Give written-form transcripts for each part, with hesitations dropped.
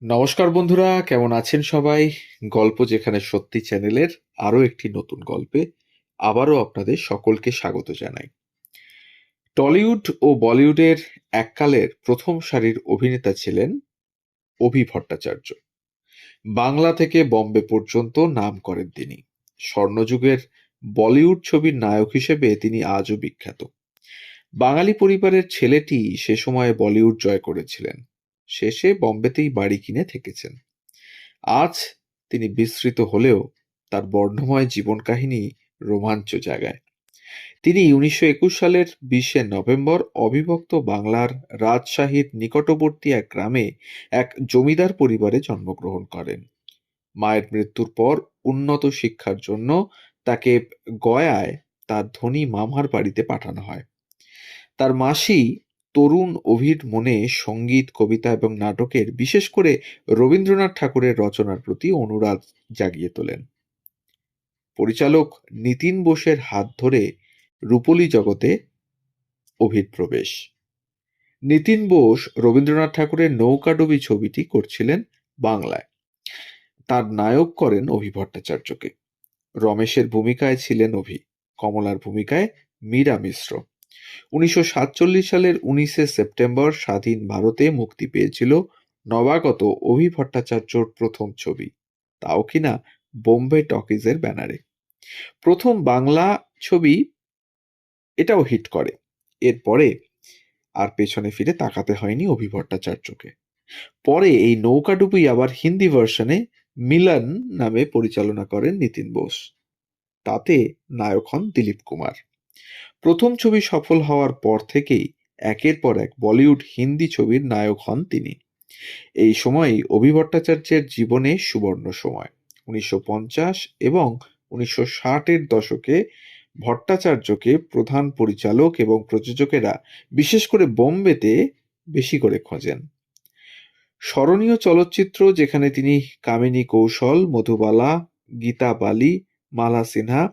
নমস্কার বন্ধুরা, কেমন আছেন সবাই? গল্প যেখানে সত্যি চ্যানেলের আরো একটি নতুন গল্পে আবারও আপনাদের সকলকে স্বাগত জানাই। টলিউড ও বলিউডের এককালের প্রথম সারির অভিনেতা ছিলেন অভি ভট্টাচার্য। বাংলা থেকে বম্বে পর্যন্ত নাম করেন তিনি। স্বর্ণযুগের বলিউড ছবির নায়ক হিসেবে তিনি আজও বিখ্যাত। বাঙালি পরিবারের ছেলেটি সে সময়ে বলিউড জয় করেছিলেন। শেষে বম্বেতেই বাড়ি কিনে থেকেছেন। আজ তিনি বিস্মৃত হলেও তার বর্ণময় জীবন কাহিনী রোমাঞ্চ জাগায়। তিনি 1921 সালের 20শে নভেম্বর অবিভক্ত বাংলার রাজশাহীর নিকটবর্তী এক গ্রামে এক জমিদার পরিবারে জন্মগ্রহণ করেন। মায়ের মৃত্যুর পর উন্নত শিক্ষার জন্য তাকে গয়ায় তার ধনী মামার বাড়িতে পাঠানো হয়। তার মাসি তরুণ অভির মনে সঙ্গীত, কবিতা এবং নাটকের, বিশেষ করে রবীন্দ্রনাথ ঠাকুরের রচনার প্রতি অনুরাগ জাগিয়ে তোলেন। পরিচালক নিতিন বোসের হাত ধরে রূপলী জগতে অভির প্রবেশ। নিতিন বোস রবীন্দ্রনাথ ঠাকুরের নৌকাডুবি ছবিটি করছিলেন বাংলায়। তার নায়ক করেন অভি ভট্টাচার্যকে। রমেশের ভূমিকায় ছিলেন অভি, কমলার ভূমিকায় মীরা মিশ্র। 1947 সালের 19শে সেপ্টেম্বর স্বাধীন ভারতে মুক্তি পেয়েছিল নবাগত অভি ভট্টাচার্যর প্রথম ছবি, তাও কিনা বোম্বে টকিজের ব্যানারে। প্রথম বাংলা ছবি, এটাও হিট করে। এরপরে আর পেছনে ফিরে তাকাতে হয়নি অভি ভট্টাচার্যকে। পরে এই নৌকাডুবি আবার হিন্দি ভার্সনে মিলন নামে পরিচালনা করেন নিতিন বোস। তাতে নায়ক হন দিলীপ কুমার। প্রথম ছবি সফল হওয়ার পর থেকেই একের পর এক বলিউড হিন্দি ছবির নায়ক হন তিনি। এই সময়ই অভি ভট্টাচার্যের জীবনে সুবর্ণ সময়। 1950 এবং 1960-এর দশকে ভট্টাচার্যকে প্রধান পরিচালক এবং প্রযোজকেরা বিশেষ করে বোম্বেতে বেশি করে খোঁজেন। স্মরণীয় চলচ্চিত্র যেখানে তিনি কামিনী কৌশল, মধুবালা, গীতা বালি, মালা সিনহা,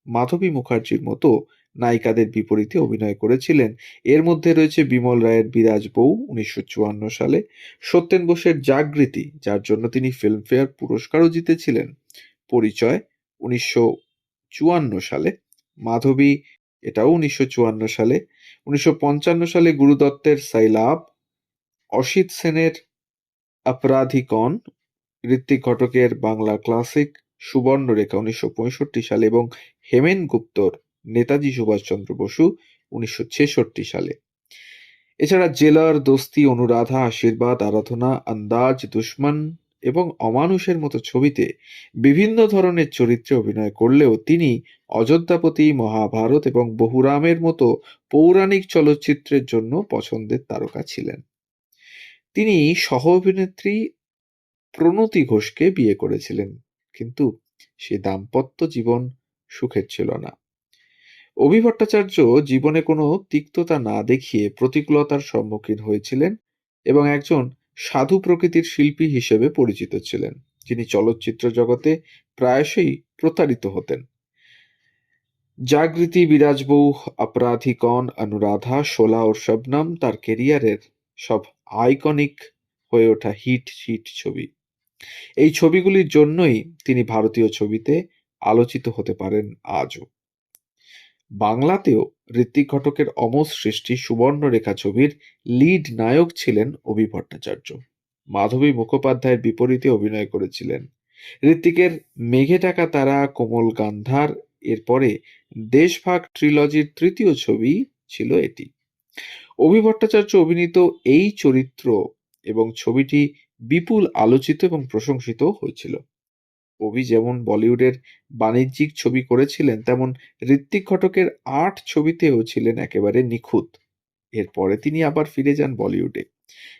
মাধবী মুখার্জির মতো নায়িকাদের বিপরীতে অভিনয় করেছিলেন, এর মধ্যে রয়েছে বিমল রায়ের বিরাজ বউ 1954 সালে, সত্যেন বোসের জাগৃতি, যার জন্য তিনি ফিল্মফেয়ার পুরস্কারও জিতেছিলেন, পরিচয় 1954 সালে, মাধবী, এটাও 1954 সালে, 1955 সালে গুরুদত্তের সাইলাব, অসিত সেনের আপরাধিকন, ঋত্বিক ঘটকের বাংলা ক্লাসিক সুবর্ণরেখা 1965 সালে এবং হেমেন গুপ্তর নেতাজি সুভাষচন্দ্র বসু 1966 সালে। এছাড়া জেলার, দোস্তি, অনুরাধা, আশীর্বাদ, আরাধনা, আন্দাজ, দুশমন এবং অমানুষের মতো ছবিতে বিভিন্ন ধরনের চরিত্রে অভিনয় করলেও তিনি অযোধ্যাপতি, মহাভারত এবং বহুরামের মতো পৌরাণিক চলচ্চিত্রের জন্য পছন্দের তারকা ছিলেন। তিনি সহ অভিনেত্রী প্রণতি ঘোষকে বিয়ে করেছিলেন, কিন্তু সে দাম্পত্য জীবন সুখের ছিল না। অভি ভট্টাচার্য জীবনে কোনো তিক্ততা না দেখিয়ে প্রতিকূলতার সম্মুখীন হয়েছিলেন এবং একজন সাধু প্রকৃতির শিল্পী হিসেবে পরিচিত ছিলেন, যিনি চলচ্চিত্র জগতে প্রায়শই প্রতারিত হতেন। জাগৃতি, বিরাজ বউ, আপরাধিকন, অনুরাধা, শোলা ও শবনম তার কেরিয়ারের সব আইকনিক হয়ে ওঠা হিট হিট ছবি। এই ছবিগুলির জন্যই তিনি ভারতীয় ছবিতে আলোচিত হতে পারেন আজও। বাংলাতেও ঋত্বিক ঘটকের অমর সৃষ্টি সুবর্ণরেখা ছবির লিড নায়ক ছিলেন অভি ভট্টাচার্য। মাধবী মুখোপাধ্যায়ের বিপরীতে অভিনয় করেছিলেন। ঋত্বিকের মেঘে ঢাকা তারা, কোমল গান্ধার, এরপরে দেশভাগ ট্রিলজির তৃতীয় ছবি ছিল এটি। অভি ভট্টাচার্য অভিনীত এই চরিত্র এবং ছবিটি বিপুল আলোচিত এবং প্রশংসিত হয়েছিল। অভি যেমন বলিউডের বাণিজ্যিক ছবি করেছিলেন, তেমন ঋত্বিক ঘটকের 8 ছবিতেও ছিলেন একেবারে নিখুঁত। এরপরে তিনি আবার ফিরে যান বলিউডে।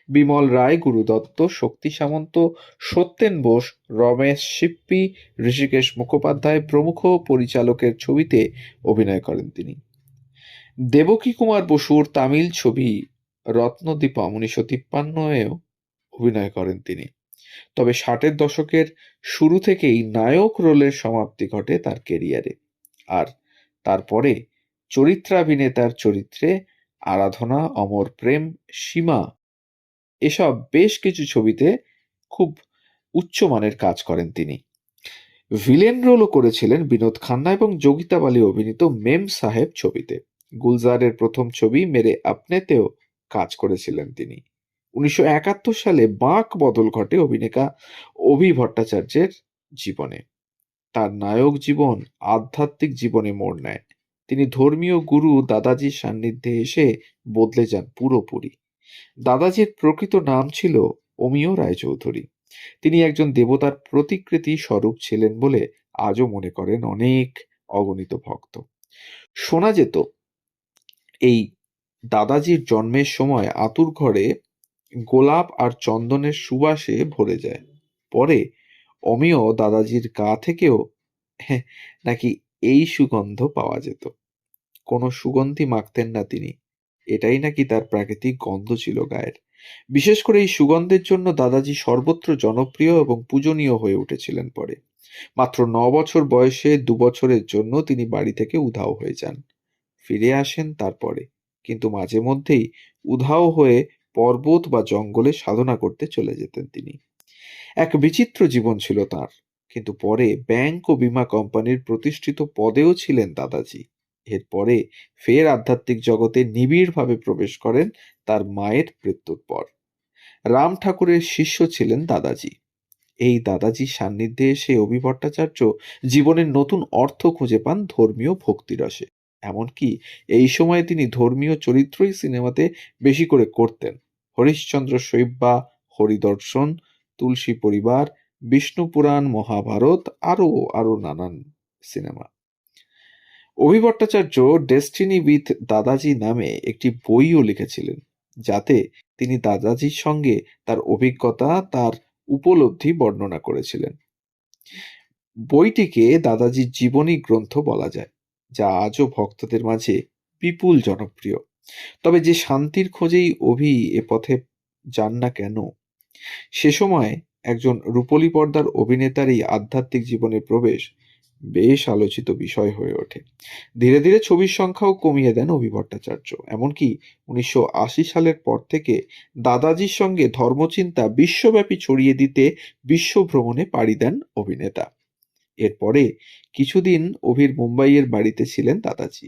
বিমল রায়, গুরু দত্ত, শক্তি সামন্ত, সত্যেন বোস, রমেশ সিপ্পি, ঋষিকেশ মুখোপাধ্যায় প্রমুখ পরিচালকের ছবিতে অভিনয় করেন তিনি। দেবকী কুমার বসুর তামিল ছবি রত্নদীপম 1953-এও অভিনয় করেন তিনি। তবে 60-এর দশকের শুরু থেকেই নায়ক রোলের সমাপ্তি ঘটে তার কেরিয়ারে। আর তারপরে চরিত্রাভিনেতার চরিত্রে আরাধনা, অমর প্রেম, সীমা, এসব বেশ কিছু ছবিতে খুব উচ্চমানের কাজ করেন তিনি। ভিলেন রোলও করেছিলেন বিনোদ খান্না এবং যোগিতা বালি অভিনীত মেম সাহেব ছবিতে। গুলজারের প্রথম ছবি মেরে আপনেতেও কাজ করেছিলেন তিনি। 1971 সালে বাঁক বদল ঘটে অভিনেতা অভি ভট্টাচার্যের জীবনে। তার নায়ক জীবন আধ্যাত্মিক জীবনে মোড় নেয়। তিনি ধর্মীয় গুরু দাদাজির সান্নিধ্যে এসে বদলে যান পুরোপুরি। দাদাজির প্রকৃত নাম ছিল অমিয় রায়চৌধুরী। তিনি একজন দেবতার প্রতিকৃতি স্বরূপ ছিলেন বলে আজও মনে করেন অনেক অগণিত ভক্ত। শোনা যেত এই দাদাজির জন্মের সময় আতুর ঘরে গোলাপ আর চন্দনের সুবাসে ভরে যায়। পরে অমিয় দাদাজির গা থেকেও নাকি এই সুগন্ধ পাওয়া যেত। কোনো সুগন্ধি মাখতেন না তিনি, এটাই নাকি তার প্রাকৃতিক গন্ধ ছিল গায়ের। বিশেষ করে এই সুগন্ধের জন্য দাদাজি সর্বত্র জনপ্রিয় এবং পূজনীয় হয়ে উঠেছিলেন। পরে মাত্র 9 বছর বয়সে 2 বছরের জন্য তিনি বাড়ি থেকে উধাও হয়ে যান। ফিরে আসেন তারপরে, কিন্তু মাঝে মধ্যেই উধাও হয়ে পর্বত বা জঙ্গলে সাধনা করতে চলে যেতেন তিনি। এক বিচিত্র জীবন ছিল তার, কিন্তু পরে ব্যাংক ও বীমা কোম্পানির প্রতিষ্ঠিত পদেও ছিলেন দাদাজি। এরপরে ফের আধ্যাত্মিক জগতে নিবিড়ভাবে প্রবেশ করেন তার মায়ের মৃত্যুর পর। রাম ঠাকুরের শিষ্য ছিলেন দাদাজি। এই দাদাজির সান্নিধ্যে এসে অভি ভট্টাচার্য জীবনের নতুন অর্থ খুঁজে পান ধর্মীয় ভক্তিরসে। এমনকি এই সময়ে তিনি ধর্মীয় চরিত্রই সিনেমাতে বেশি করে করতেন। হরিশ্চন্দ্র শৈব্যা, হরিদর্শন, তুলসী পরিবার, বিষ্ণু পুরাণ, মহাভারত, আরো আরো নানান সিনেমা। অভি ভট্টাচার্য ডেস্টিনি উইথ দাদাজি নামে একটি বইও লিখেছিলেন, যাতে তিনি দাদাজির সঙ্গে তার অভিজ্ঞতা, তার উপলব্ধি বর্ণনা করেছিলেন। বইটিকে দাদাজির জীবনী গ্রন্থ বলা যায়, যা আজও ভক্তদের মাঝে বিপুল জনপ্রিয়। তবে যে শান্তির খোঁজেই অভি এ পথে যান না কেন, সে সময় একজন রূপলী পর্দার অভিনেতার এই আধ্যাত্মিক জীবনে প্রবেশ বেশ আলোচিত বিষয় হয়ে ওঠে। ধীরে ধীরে ছবির সংখ্যাও কমিয়ে দেন অভি ভট্টাচার্য। এমনকি 1980 সালের পর থেকে দাদাজির সঙ্গে ধর্মচিন্তা বিশ্বব্যাপী ছড়িয়ে দিতে বিশ্ব ভ্রমণে পাড়ি দেন অভিনেতা। এরপরে কিছুদিন অভির মুম্বাইয়ের বাড়িতে ছিলেন দাদাজি।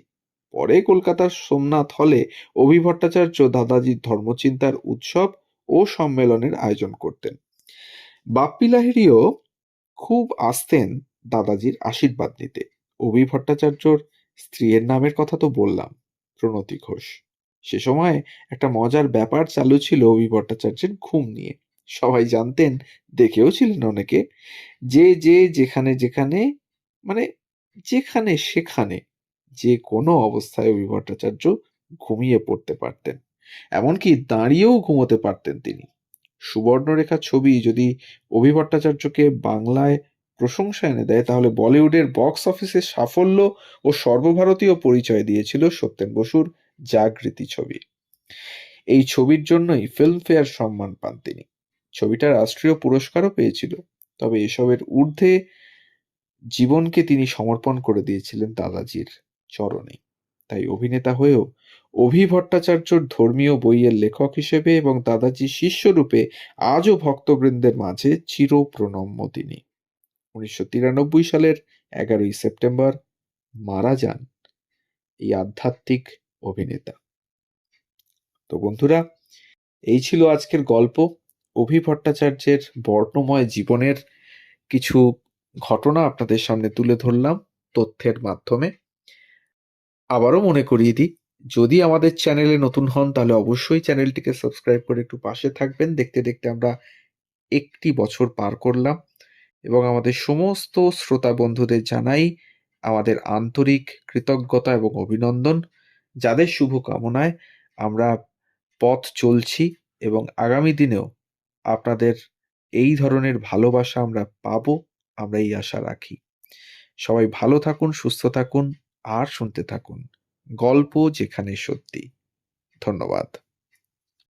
পরে কলকাতার সোমনাথ হলে অভি ভট্টাচার্য দাদাজির ধর্মচিন্তার উৎসব ও সম্মেলনের আয়োজন করতেন। বাপ্পি লাহিড়ীও খুব আসতেন দাদাজির আশীর্বাদ নিতে। অভি ভট্টাচার্যর স্ত্রীর নামের কথা তো বললাম, প্রণতি ঘোষ। সে সময় একটা মজার ব্যাপার চালু ছিল অভি ভট্টাচার্যের ঘুম নিয়ে। সবাই জানতেন, দেখেও ছিলেন অনেকে, যে যেখানে যেখানে মানে যেখানে সেখানে যে কোনো অবস্থায় অভি ভট্টাচার্য ঘুমিয়ে পড়তে পারতেন। এমনকি দাঁড়িয়েও ঘুমোতে পারতেন তিনি। সুবর্ণরেখা ছবি যদি অভি ভট্টাচার্যকে বাংলায় প্রশংসা এনে দেয়, তাহলে বলিউডের বক্স অফিসের সাফল্য ও সর্বভারতীয় পরিচয় দিয়েছিল সত্যেন বসুর জাগৃতি ছবি। এই ছবির জন্যই ফিল্মফেয়ার সম্মান পান তিনি। ছবিটা রাষ্ট্রীয় পুরস্কারও পেয়েছিল। তবে এসবের ঊর্ধ্বে জীবনকে তিনি সমর্পণ করে দিয়েছিলেন দাদাজির চরণে। তাই অভিনেতা হয়েও অভি ভট্টাচার্যর ধর্মীয় বইয়ের লেখক হিসেবে এবং দাদাজির শিষ্যরূপে আজও ভক্তবৃন্দের মাঝে চিরপ্রণম্য তিনি। 1993 সালের 11ই সেপ্টেম্বর মারা যান এই আধ্যাত্মিক অভিনেতা। তো বন্ধুরা, এই ছিল আজকের গল্প। অভি ভট্টাচার্যের বর্ণময় জীবনের কিছু ঘটনা আপনাদের সামনে তুলে ধরলাম তথ্যের মাধ্যমে। আবারও মনে করিয়ে দিই, যদি আমাদের চ্যানেলে নতুন হন তাহলে অবশ্যই চ্যানেলটিকে সাবস্ক্রাইব করে একটু পাশে থাকবেন। দেখতে দেখতে আমরা 1টি বছর পার করলাম এবং আমাদের সমস্ত শ্রোতা বন্ধুদের জানাই আমাদের আন্তরিক কৃতজ্ঞতা এবং অভিনন্দন, যাদের শুভকামনায় আমরা পথ চলছি এবং আগামী দিনেও আপনাদের এই ধরনের ভালোবাসা আমরা পাবো, আমরা এই আশা রাখি। সবাই ভালো থাকুন, সুস্থ থাকুন আর শুনতে থাকুন গল্প যেখানে সত্যি। ধন্যবাদ।